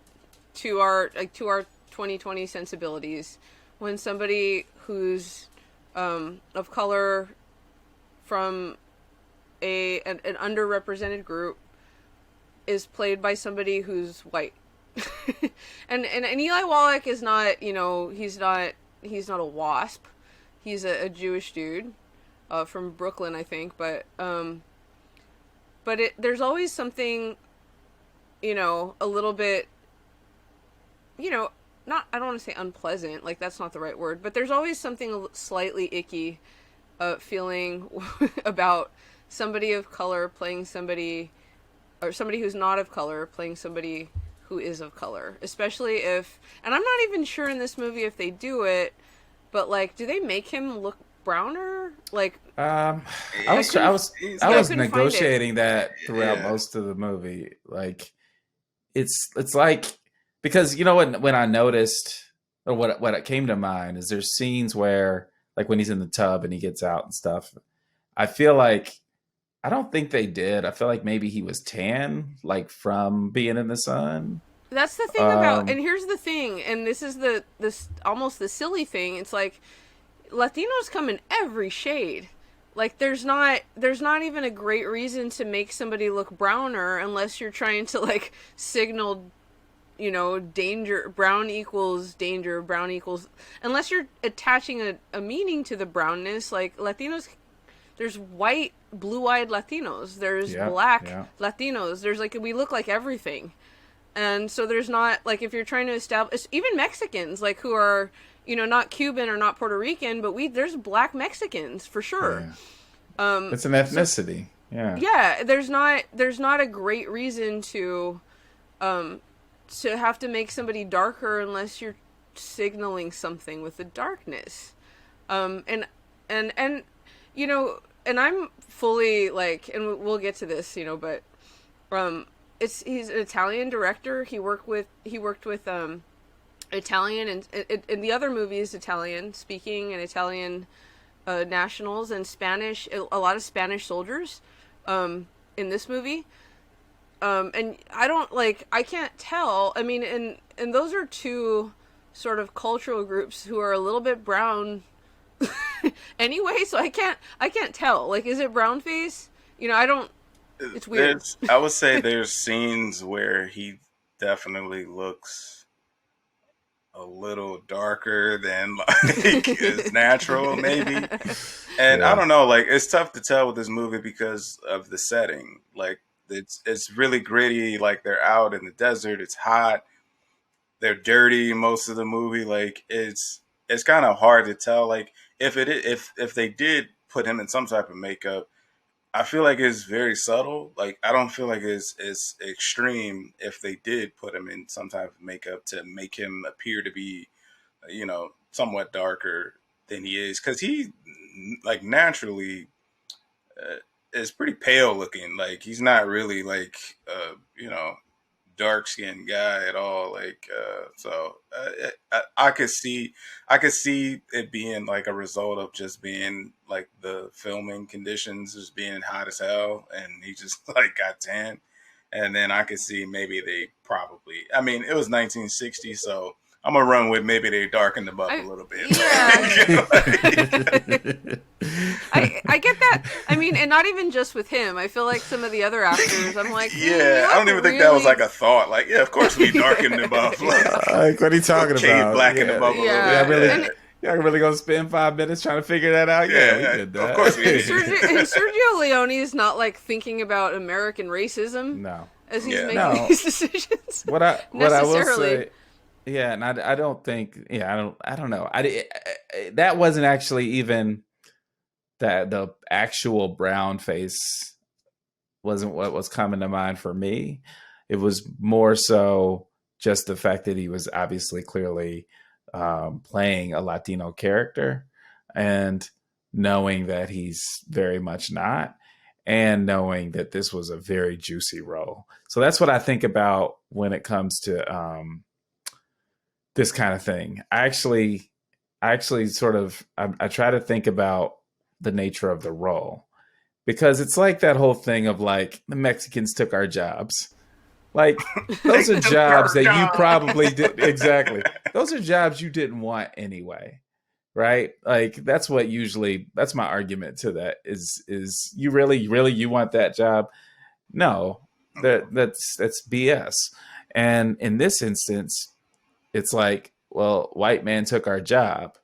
Speaker 2: to our 2020 sensibilities, when somebody who's of color from an underrepresented group is played by somebody who's white. and Eli Wallach is not, he's not a WASP. He's a Jewish dude from Brooklyn, I think, but there's always something, a little bit, not, I don't want to say unpleasant, like that's not the right word, but there's always something slightly icky feeling about somebody of color playing somebody, or somebody who's not of color playing somebody who is of color, especially if, and I'm not even sure in this movie if they do it, but like, do they make him look browner? Like,
Speaker 1: I was negotiating that throughout most of the movie. Like, it's like, because when I noticed, or what it came to mind is there's scenes where, like when he's in the tub and he gets out and stuff, I feel like, I don't think they did. I feel like maybe he was tan, like from being in the sun.
Speaker 2: That's the thing about, and here's the thing, and this is this almost the silly thing. It's like Latinos come in every shade. Like there's not even a great reason to make somebody look browner unless you're trying to like signal, danger. Brown equals danger. Brown equals, unless you're attaching a meaning to the brownness. Like Latinos, there's white, blue-eyed Latinos. There's black Latinos. There's like, we look like everything. And so there's not, like, if you're trying to establish, even Mexicans, like, who are, not Cuban or not Puerto Rican, but there's black Mexicans for sure.
Speaker 1: Yeah.
Speaker 2: Um,
Speaker 1: It's an
Speaker 2: so
Speaker 1: ethnicity. Yeah.
Speaker 2: yeah, there's not a great reason to have to make somebody darker unless you're signaling something with the darkness. And and and I'm fully like, and we'll get to this, but um, he's an Italian director. He worked with Italian and the other movie is Italian speaking and Italian nationals and Spanish, a lot of Spanish soldiers in this movie. And I can't tell. I mean, and those are two sort of cultural groups who are a little bit brown anyway, so I can't tell. Like, is it brown face? I don't. It's weird.
Speaker 3: I would say there's scenes where he definitely looks a little darker than like is natural, maybe. And I
Speaker 1: Yeah.
Speaker 3: don't know, like it's tough to tell with this movie because of the setting. Like it's really gritty. Like they're out in the desert. It's hot. They're dirty most of the movie. Like it's kind of hard to tell. Like if they did put him in some type of makeup, I feel like it's very subtle. Like I don't feel like it's extreme if they did put him in some type of makeup to make him appear to be, somewhat darker than he is, because he like naturally is pretty pale looking. Like he's not really like dark skinned guy at all. Like I could see it being like a result of just being like the filming conditions just being hot as hell, and he just like got tan. And then I could see maybe they probably. I mean, it was 1960, so I'm gonna run with maybe they darkened him up a
Speaker 2: I
Speaker 3: little bit.
Speaker 2: Yeah. I get that. I mean, and not even just with him. I feel like some of the other actors, I'm like,
Speaker 3: Yeah, I
Speaker 2: you
Speaker 3: don't
Speaker 2: look
Speaker 3: even think that was like
Speaker 2: really.
Speaker 3: a thought. Like, yeah, of course we darkened him up.
Speaker 1: Like, what are you talking
Speaker 3: Okay,
Speaker 1: about?
Speaker 3: blackened him up a little
Speaker 1: Yeah,
Speaker 2: Yeah,
Speaker 3: bit.
Speaker 1: really.
Speaker 3: Yeah,
Speaker 2: and
Speaker 1: Yeah, really gonna spend 5 minutes trying to figure that out? Yeah, we
Speaker 3: yeah,
Speaker 1: did
Speaker 3: of course we
Speaker 2: and
Speaker 3: did.
Speaker 2: Sergio Leone is not like thinking about American racism
Speaker 1: No,
Speaker 2: as he's
Speaker 3: Yeah,
Speaker 2: making
Speaker 3: no.
Speaker 1: no.
Speaker 2: these decisions
Speaker 1: What I will
Speaker 2: necessarily.
Speaker 1: say, yeah, and I don't think, yeah, I don't know. That wasn't actually even that the actual brown face wasn't what was coming to mind for me. It was more so just the fact that he was obviously clearly playing a Latino character, and knowing that he's very much not, and knowing that this was a very juicy role. So that's what I think about when it comes to this kind of thing. I actually sort of I try to think about the nature of the role, because it's like that whole thing of like the Mexicans took our jobs. Like,
Speaker 3: They
Speaker 1: those are
Speaker 3: took
Speaker 1: jobs
Speaker 3: our
Speaker 1: that you
Speaker 3: job.
Speaker 1: probably did, exactly. Those are jobs you didn't want anyway, right? Like that's my argument to that is you really you want that job? No. That's BS. And in this instance, it's like, well, white man took our job.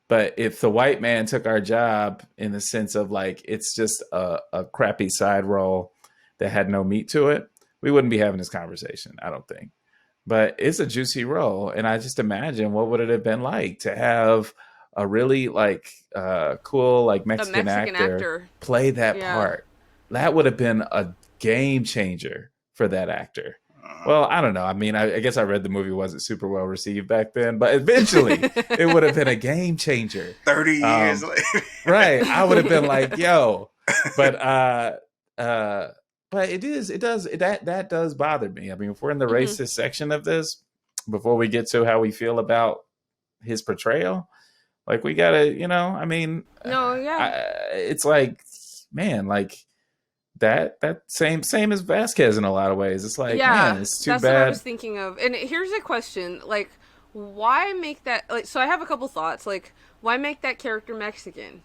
Speaker 1: But if the white man took our job in the sense of like it's just a crappy side role that had no meat to it, we wouldn't be having this conversation, I don't think. But it's a juicy role, and I just imagine what would it have been like to have a really like cool like
Speaker 2: A
Speaker 1: Mexican
Speaker 2: Mexican
Speaker 1: actor
Speaker 2: actor.
Speaker 1: play that
Speaker 2: Yeah.
Speaker 1: part. That would have been a game changer for that actor.
Speaker 3: Uh,
Speaker 1: Well, I don't know. I mean, I guess I read the movie wasn't super well received back then, but eventually it would have been a game changer.
Speaker 3: 30 years
Speaker 1: Um,
Speaker 3: later.
Speaker 1: right. I would have been like, yo, but uh but that does bother me. I mean, if we're in the
Speaker 2: Hmm.
Speaker 1: racist section of this, before we get to how we feel about his portrayal, like we gotta, I mean,
Speaker 2: No, yeah.
Speaker 1: it's like, man, like that same as Vasquez in a lot of ways. It's like, man,
Speaker 2: Yeah,
Speaker 1: it's too
Speaker 2: that's what I was
Speaker 1: bad.
Speaker 2: thinking of. And here's a question, like, why make that, like, so I have a couple thoughts. Like, why make that character Mexican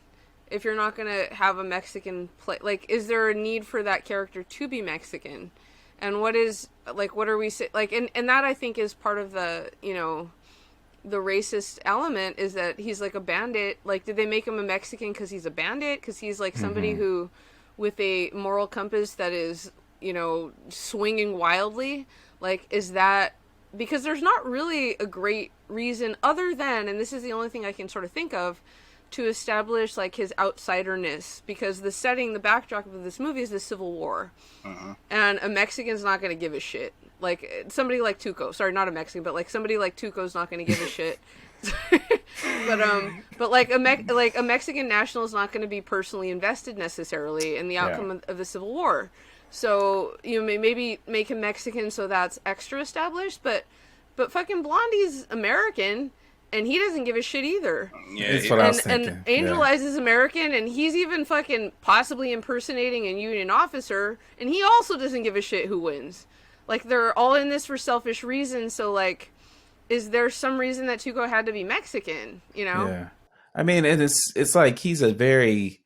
Speaker 2: if you're not going to have a Mexican play? Like, is there a need for that character to be Mexican? And what are we say, like, and that I think is part of the racist element, is that he's like a bandit. Like, did they make him a Mexican because he's a bandit? Because he's like somebody
Speaker 1: Hmm.
Speaker 2: who, with a moral compass that is swinging wildly. Like, is that because there's not really a great reason other than, and this is the only thing I can sort of think of, to establish like his outsiderness, because the setting, the backdrop of this movie is the Civil War, and a Mexican's not going to give a shit. Like somebody like Tuco, sorry, not a Mexican, but like somebody like Tuco's not going to give a shit. but like a Mexican national is not going to be personally invested necessarily in the outcome of the Civil War. So you may maybe make him Mexican, so that's extra established. But fucking Blondie's American, and he doesn't give a shit either.
Speaker 1: Yeah, that's what I was thinking.
Speaker 2: And Angel Eyes is American, and he's even fucking possibly impersonating a Union officer, and he also doesn't give a shit who wins. Like, they're all in this for selfish reasons, so, like, is there some reason that Tuco had to be Mexican,
Speaker 1: Yeah. I mean, it's like he's a very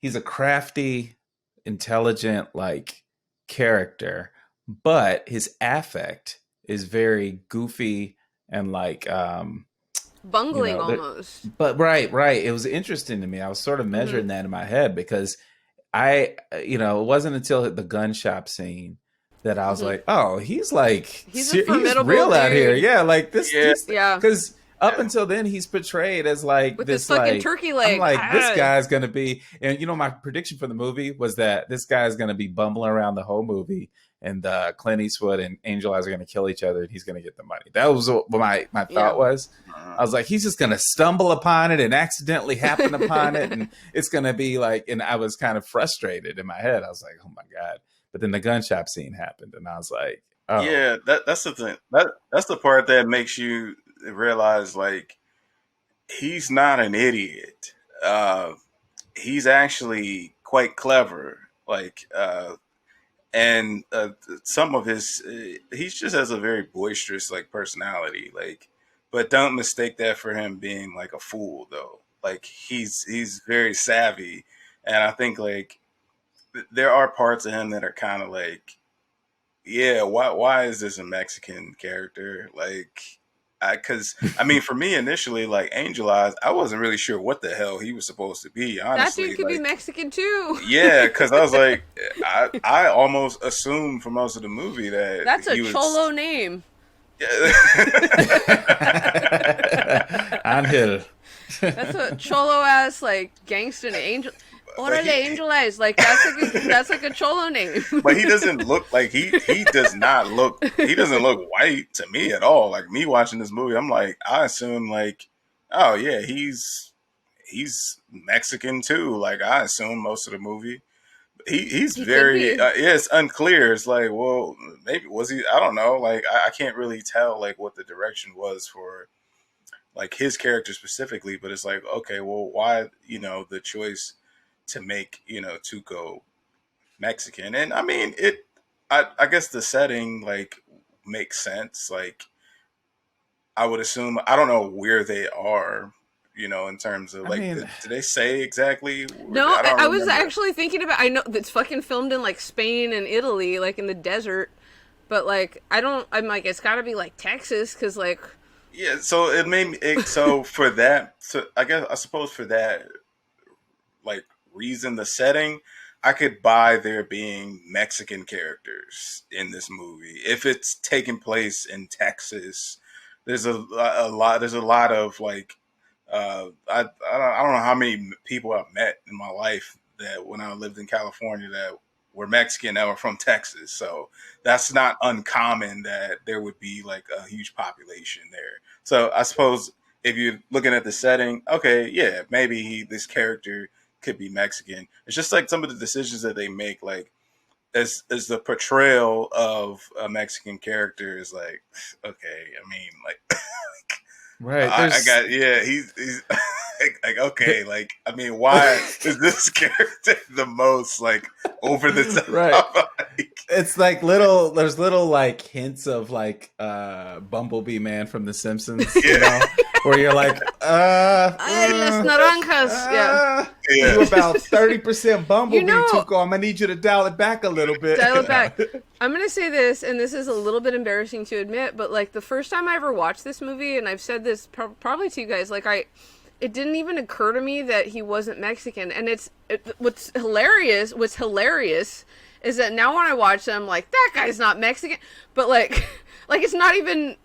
Speaker 1: he's a crafty, intelligent, like, character, but his affect is very goofy and, like,
Speaker 2: bungling almost.
Speaker 1: But right. It was interesting to me. I was sort of measuring that in my head because it wasn't until the gun shop scene that I was like, oh, he's real out here. Yeah, like this.
Speaker 2: Yeah.
Speaker 1: Because up until then, he's portrayed as like
Speaker 2: with
Speaker 1: this
Speaker 2: fucking
Speaker 1: like
Speaker 2: turkey leg.
Speaker 1: I'm like, this guy's gonna be, and my prediction for the movie was that this guy's gonna be bumbling around the whole movie, and Clint Eastwood and Angel Eyes are gonna kill each other, and he's gonna get the money. That was what my thought was. I was like, he's just gonna stumble upon it and accidentally happen upon it, and it's gonna be like. And I was kind of frustrated in my head. I was like, oh my god. But then the gun shop scene happened, and I was like, oh.
Speaker 3: Yeah, that's the thing. That's the part that makes you realize, like, he's not an idiot. He's actually quite clever. Like, and some of his, he just has a very boisterous, like, personality. Like, but don't mistake that for him being, like, a fool, though. Like, he's very savvy, and I think, like, there are parts of him that are kind of like, yeah, why is this a Mexican character? Like, because I mean, for me initially, like Angel Eyes, I wasn't really sure what the hell he was supposed to be. Honestly,
Speaker 2: that dude could be Mexican too.
Speaker 3: Yeah, because I was like, I almost assumed for most of the movie that
Speaker 2: that's a cholo name.
Speaker 3: Yeah.
Speaker 1: Angel.
Speaker 2: That's a cholo ass like gangster angel. Orale, Angel Eyes, like that's like a cholo name.
Speaker 3: But he doesn't look like he doesn't look white to me at all. Like, me watching this movie, I'm like, I assume like, oh yeah, he's Mexican too. Like, I assume most of the movie. He's very it's unclear. It's like, well, maybe was he? I don't know. Like, I can't really tell like what the direction was for like his character specifically. But it's like, okay, well, why the choice to make Tuco Mexican? And I mean, I guess the setting like makes sense. Like, I would assume, I don't know where they are, in terms of like, did they say exactly?
Speaker 2: No, I was actually thinking about, I know it's fucking filmed in like Spain and Italy, like in the desert, but like I'm like, it's gotta be like Texas, because like,
Speaker 3: yeah, so it made me so for that, so I suppose for that like reason, the setting, I could buy there being Mexican characters in this movie if it's taking place in Texas. There's a lot of like I don't know how many people I've met in my life that when I lived in California that were Mexican that were from Texas. So that's not uncommon that there would be like a huge population there. So I suppose if you're looking at the setting, okay, yeah, maybe this character could be Mexican. It's just like some of the decisions that they make, like as the portrayal of a Mexican character is like, okay, I mean, like,
Speaker 1: right?
Speaker 3: I got, yeah, he's like, okay, like, I mean, why is this character the most like over the top?
Speaker 1: Right. It's like there's little like hints of like Bumblebee Man from The Simpsons, where you're like,
Speaker 2: Ay, las naranjas.
Speaker 1: You about 30% Bumblebee, Tuco. I'm gonna need you to dial it back a little bit.
Speaker 2: Dial it back. I'm gonna say this, and this is a little bit embarrassing to admit, but like the first time I ever watched this movie, and I've said this probably to you guys, like it didn't even occur to me that he wasn't Mexican. And what's hilarious is that now when I watch him, I'm like, that guy's not Mexican. But like, like it's not even.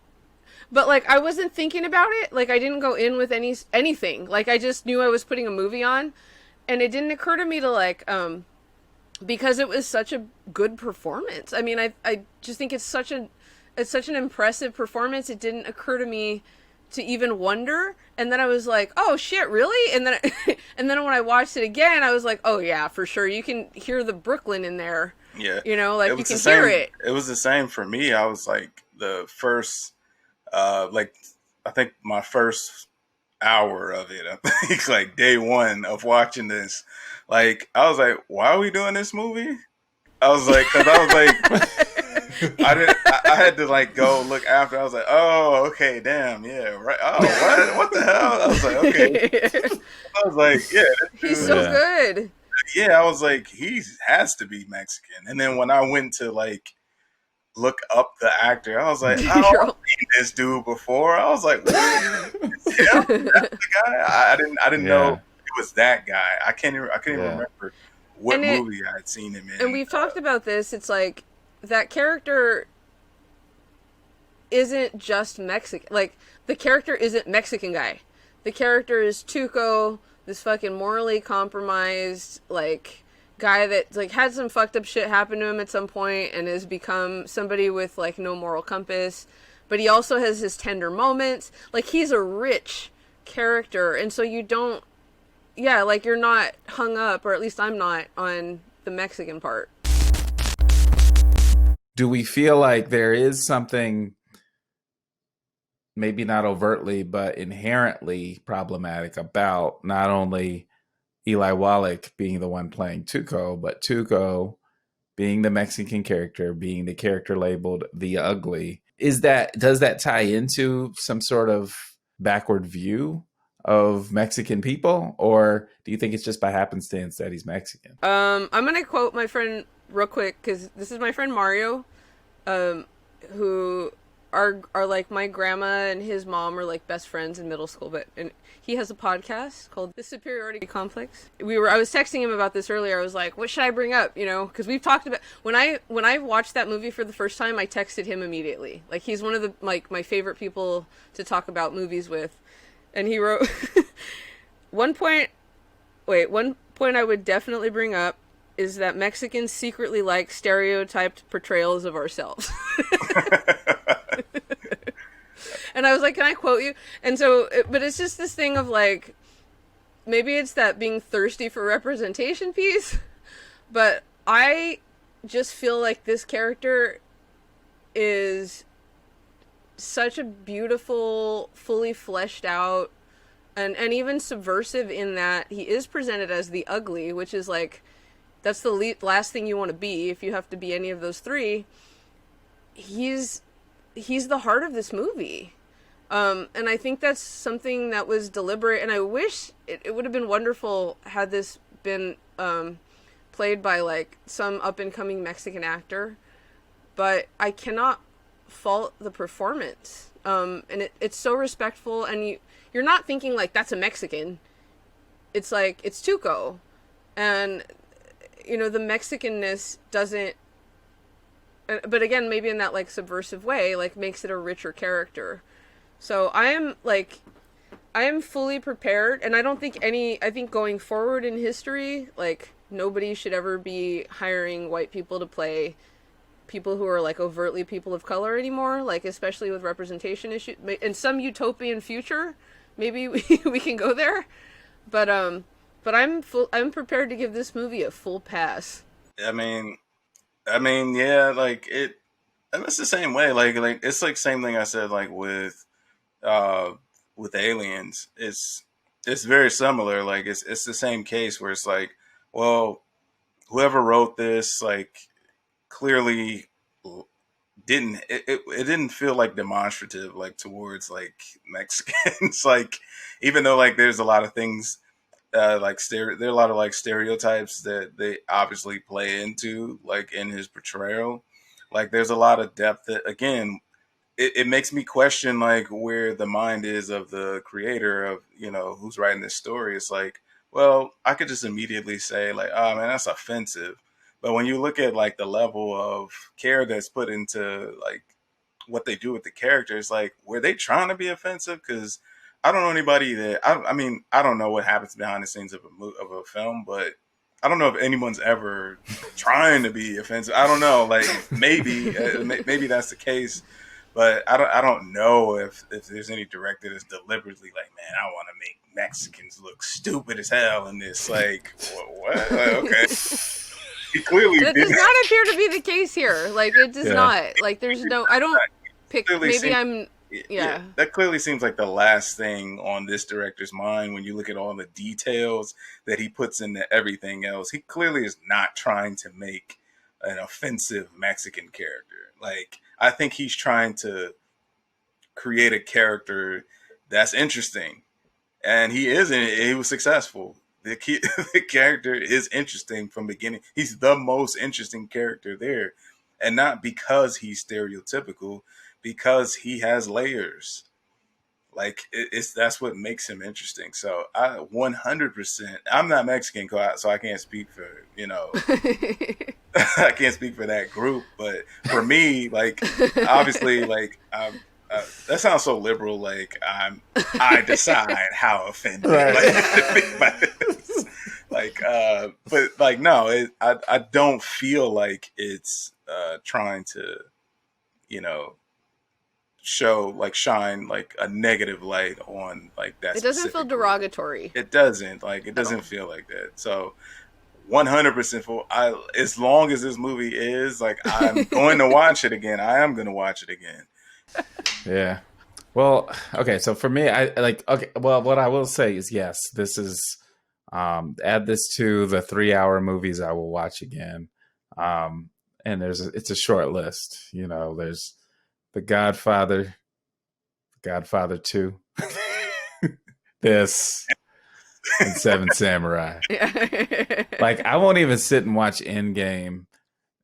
Speaker 2: But like, I wasn't thinking about it. Like, I didn't go in with anything. Like, I just knew I was putting a movie on, and it didn't occur to me to like, because it was such a good performance. I mean, I just think it's such an impressive performance. It didn't occur to me to even wonder. And then I was like, oh shit, really? And then and then when I watched it again, I was like, oh yeah, for sure. You can hear the Brooklyn in there.
Speaker 3: Yeah,
Speaker 2: You know,
Speaker 3: it
Speaker 2: like you
Speaker 3: was the
Speaker 2: can hear
Speaker 3: same.
Speaker 2: it.
Speaker 3: It was the same for me. I was like the first, like I think my first hour of it. I think like day one of watching this, like I was like, why are we doing this movie? I was like, because I was like, I didn't. I had to like go look after. I was like, oh, okay, damn, yeah, right. Oh, what the hell? I was like, okay. I was like, yeah, this
Speaker 2: He's
Speaker 3: dude.
Speaker 2: so
Speaker 1: Yeah.
Speaker 2: good.
Speaker 3: Yeah, I was like, he has to be Mexican. And then when I went to like look up the actor, I was like, oh, I've seen this dude before. I was like, what? It's him? That's the guy? I didn't know
Speaker 1: Yeah.
Speaker 3: it was that guy. I couldn't even
Speaker 1: Yeah.
Speaker 3: remember what
Speaker 2: and it
Speaker 3: movie I had seen him
Speaker 2: and
Speaker 3: in.
Speaker 2: we've talked about this. It's like that character isn't just Mexican. Like the character isn't Mexican guy. The character is Tuco, this fucking morally compromised like guy that like had some fucked up shit happen to him at some point and has become somebody with like no moral compass. But he also has his tender moments. Like he's a rich character, and so you don't, yeah, like you're not hung up, or at least I'm not, on the Mexican part.
Speaker 1: Do we feel like there is something, maybe not overtly, but inherently problematic about not only Eli Wallach being the one playing Tuco, but Tuco being the Mexican character, being the character labeled the ugly? Does that tie into some sort of backward view of Mexican people, or do you think it's just by happenstance that he's Mexican?
Speaker 2: I'm gonna quote my friend real quick because this is my friend Mario, um, who are like my grandma and his mom were like best friends in middle school. But and he has a podcast called The Superiority Complex. I was texting him about this earlier. I was like, what should I bring up? You know, because we've talked about when I watched that movie for the first time, I texted him immediately. Like he's one of the like my favorite people to talk about movies with, and he wrote one point. Wait, one point I would definitely bring up is that Mexicans secretly like stereotyped portrayals of ourselves. And I was like, can I quote you? And so, but it's just this thing of like, maybe it's that being thirsty for representation piece, but I just feel like this character is such a beautiful, fully fleshed out, and even subversive in that he is presented as the ugly, which is like, that's the last thing you want to be if you have to be any of those three. He's the heart of this movie. And I think that's something that was deliberate, and I wish it would have been wonderful had this been played by like some up and coming Mexican actor, but I cannot fault the performance. And it's so respectful, and you're not thinking like that's a Mexican. It's like it's Tuco, and you know the Mexicanness doesn't. But again, maybe in that like subversive way, like makes it a richer character. So I am fully prepared, and I don't think I think going forward in history, like nobody should ever be hiring white people to play people who are like overtly people of color anymore, like especially with representation issues. In some utopian future, maybe we can go there. But I'm prepared to give this movie a full pass.
Speaker 3: I mean, yeah, like it. And it's the same way. Like it's like same thing I said. Like uh, with aliens, it's very similar. Like it's the same case where it's like, well, whoever wrote this, like clearly it didn't feel like demonstrative like towards like Mexicans. Like even though like there's a lot of things like there are a lot of like stereotypes that they obviously play into like in his portrayal. Like there's a lot of depth that again it makes me question like where the mind is of the creator of, who's writing this story. It's like, well, I could just immediately say like, oh man, that's offensive. But when you look at like the level of care that's put into like what they do with the characters, like were they trying to be offensive? Because I don't know anybody that I mean I don't know what happens behind the scenes of of a film, but I don't know if anyone's ever trying to be offensive. I don't know, like maybe that's the case, but I don't know if there's any director that's deliberately like, man, I want to make Mexicans look stupid as hell in this. Like what? Okay, he clearly
Speaker 2: That
Speaker 3: did.
Speaker 2: does not appear to be the case here. Like, it does
Speaker 1: Yeah.
Speaker 2: not. Like, there's no. I don't pick.
Speaker 3: Clearly
Speaker 2: Maybe
Speaker 3: seems
Speaker 2: I'm.
Speaker 3: yeah,
Speaker 2: Yeah.
Speaker 3: that clearly seems like the last thing on this director's mind when you look at all the details that he puts into everything else. He clearly is not trying to make an offensive Mexican character. Like, I think he's trying to create a character that's interesting. And he is, and he was successful. The character is interesting from beginning. He's the most interesting character there. And not because he's stereotypical, because he has layers. Like it's that's what makes him interesting. So I 100%. I'm not Mexican, so I can't speak for I can't speak for that group. But for me, like obviously, like that sounds so liberal. Like I decide how offended
Speaker 1: Right.
Speaker 3: like to be by this. Like but like no, I don't feel like it's trying to you know show like shine like a negative light on like that
Speaker 2: It doesn't feel
Speaker 3: specific group.
Speaker 2: derogatory
Speaker 3: It
Speaker 2: at
Speaker 3: doesn't
Speaker 2: all.
Speaker 3: feel like that. So 100% for I as long as this movie is like I'm going to watch it again. I am going to watch it again.
Speaker 1: Yeah. Well, okay. So for me, I like, okay. Well, what I will say is yes, this is, add this to the 3 hour movies I will watch again. Um, and it's a short list. There's The Godfather, Godfather 2, this, and Seven Samurai. Like, I won't even sit and watch Endgame.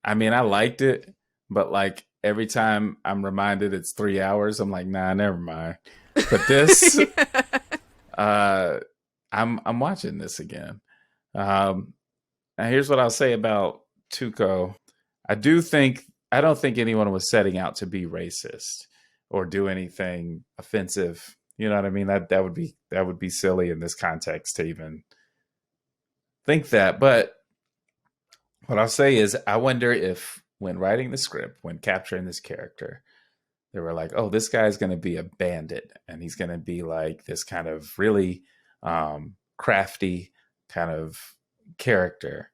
Speaker 1: I mean, I liked it, but like every time I'm reminded it's 3 hours, I'm like, nah, never mind. But this, uh, I'm watching this again. Um, Now here's what I'll say about Tuco. I do think I don't think anyone was setting out to be racist or do anything offensive. You know what I mean? That would be silly in this context to even think that. But what I'll say is I wonder if when writing the script, when capturing this character, they were like, oh, this guy's going to be a bandit and he's going to be like this kind of really crafty kind of character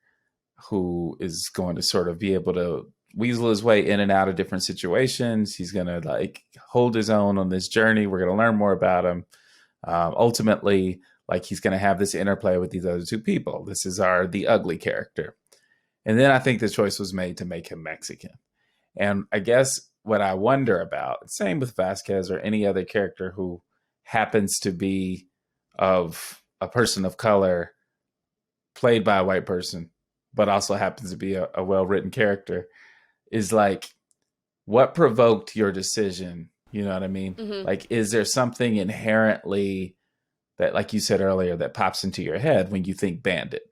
Speaker 1: who is going to sort of be able to weasel his way in and out of different situations. He's going to like hold his own on this journey. We're going to learn more about him. Ultimately, like he's going to have this interplay with these other two people. This is the ugly character. And then I think the choice was made to make him Mexican. And I guess what I wonder about, same with Vasquez or any other character who happens to be of a person of color played by a white person, but also happens to be a well written character, is like, what provoked your decision? You know what I mean?
Speaker 2: Hmm.
Speaker 1: Like, is there something inherently that, like you said earlier, that pops into your head when you think bandit?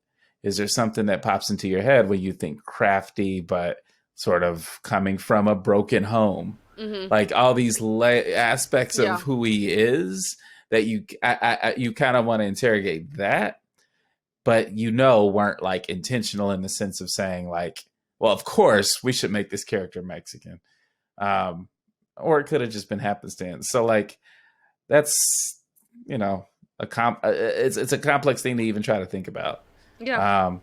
Speaker 1: Is there something that pops into your head when you think crafty, but sort of coming from a broken home?
Speaker 2: Hmm.
Speaker 1: Like all these aspects of
Speaker 2: Yeah.
Speaker 1: who he is that you kind of want to interrogate that, but weren't like intentional in the sense of saying like, well, of course we should make this character Mexican, um, or it could have just been happenstance. So like that's you know it's a complex thing to even try to think about.
Speaker 2: Yeah.
Speaker 1: Um,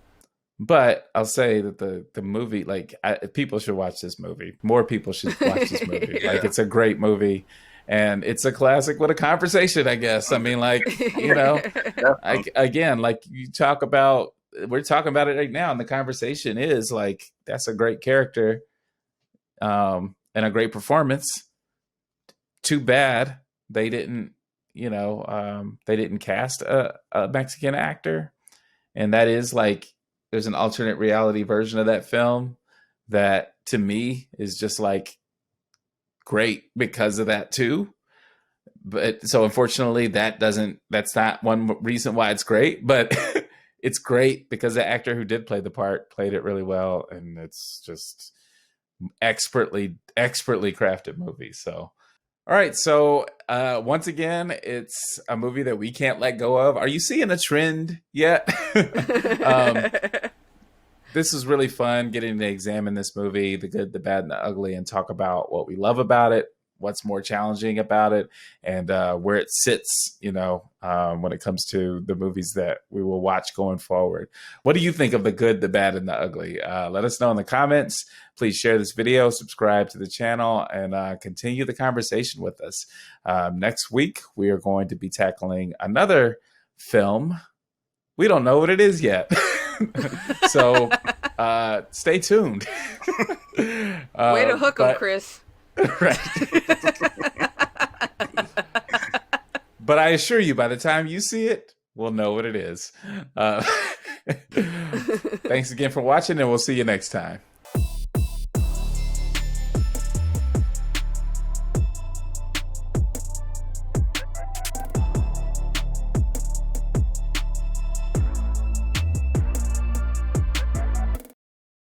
Speaker 1: but I'll say that the movie, like people should watch this movie. More people should watch this movie. Like
Speaker 3: Yeah.
Speaker 1: it's a great movie, and it's a classic with a conversation. I guess. I mean, like
Speaker 3: Definitely.
Speaker 1: again, like we're talking about it right now, and the conversation is like that's a great character, and a great performance. Too bad they didn't, they didn't cast a Mexican actor, and that is like there's an alternate reality version of that film that to me is just like great because of that too. But so unfortunately, that's not one reason why it's great, but it's great because the actor who did play the part played it really well, and it's just expertly crafted movie. So all right, so once again, it's a movie that we can't let go of. Are you seeing a trend yet? um, this was really fun getting to examine this movie, the good, the bad, and the ugly, and talk about what we love about it, what's more challenging about it, and where it sits, when it comes to the movies that we will watch going forward. What do you think of the good, the bad, and the ugly? Let us know in the comments. Please share this video, subscribe to the channel, and continue the conversation with us. Next week, we are going to be tackling another film. We don't know what it is yet. So stay tuned.
Speaker 2: Way to hook 'em, Chris.
Speaker 1: Right. But I assure you, by the time you see it, we'll know what it is. Thanks again for watching, and we'll see you next time.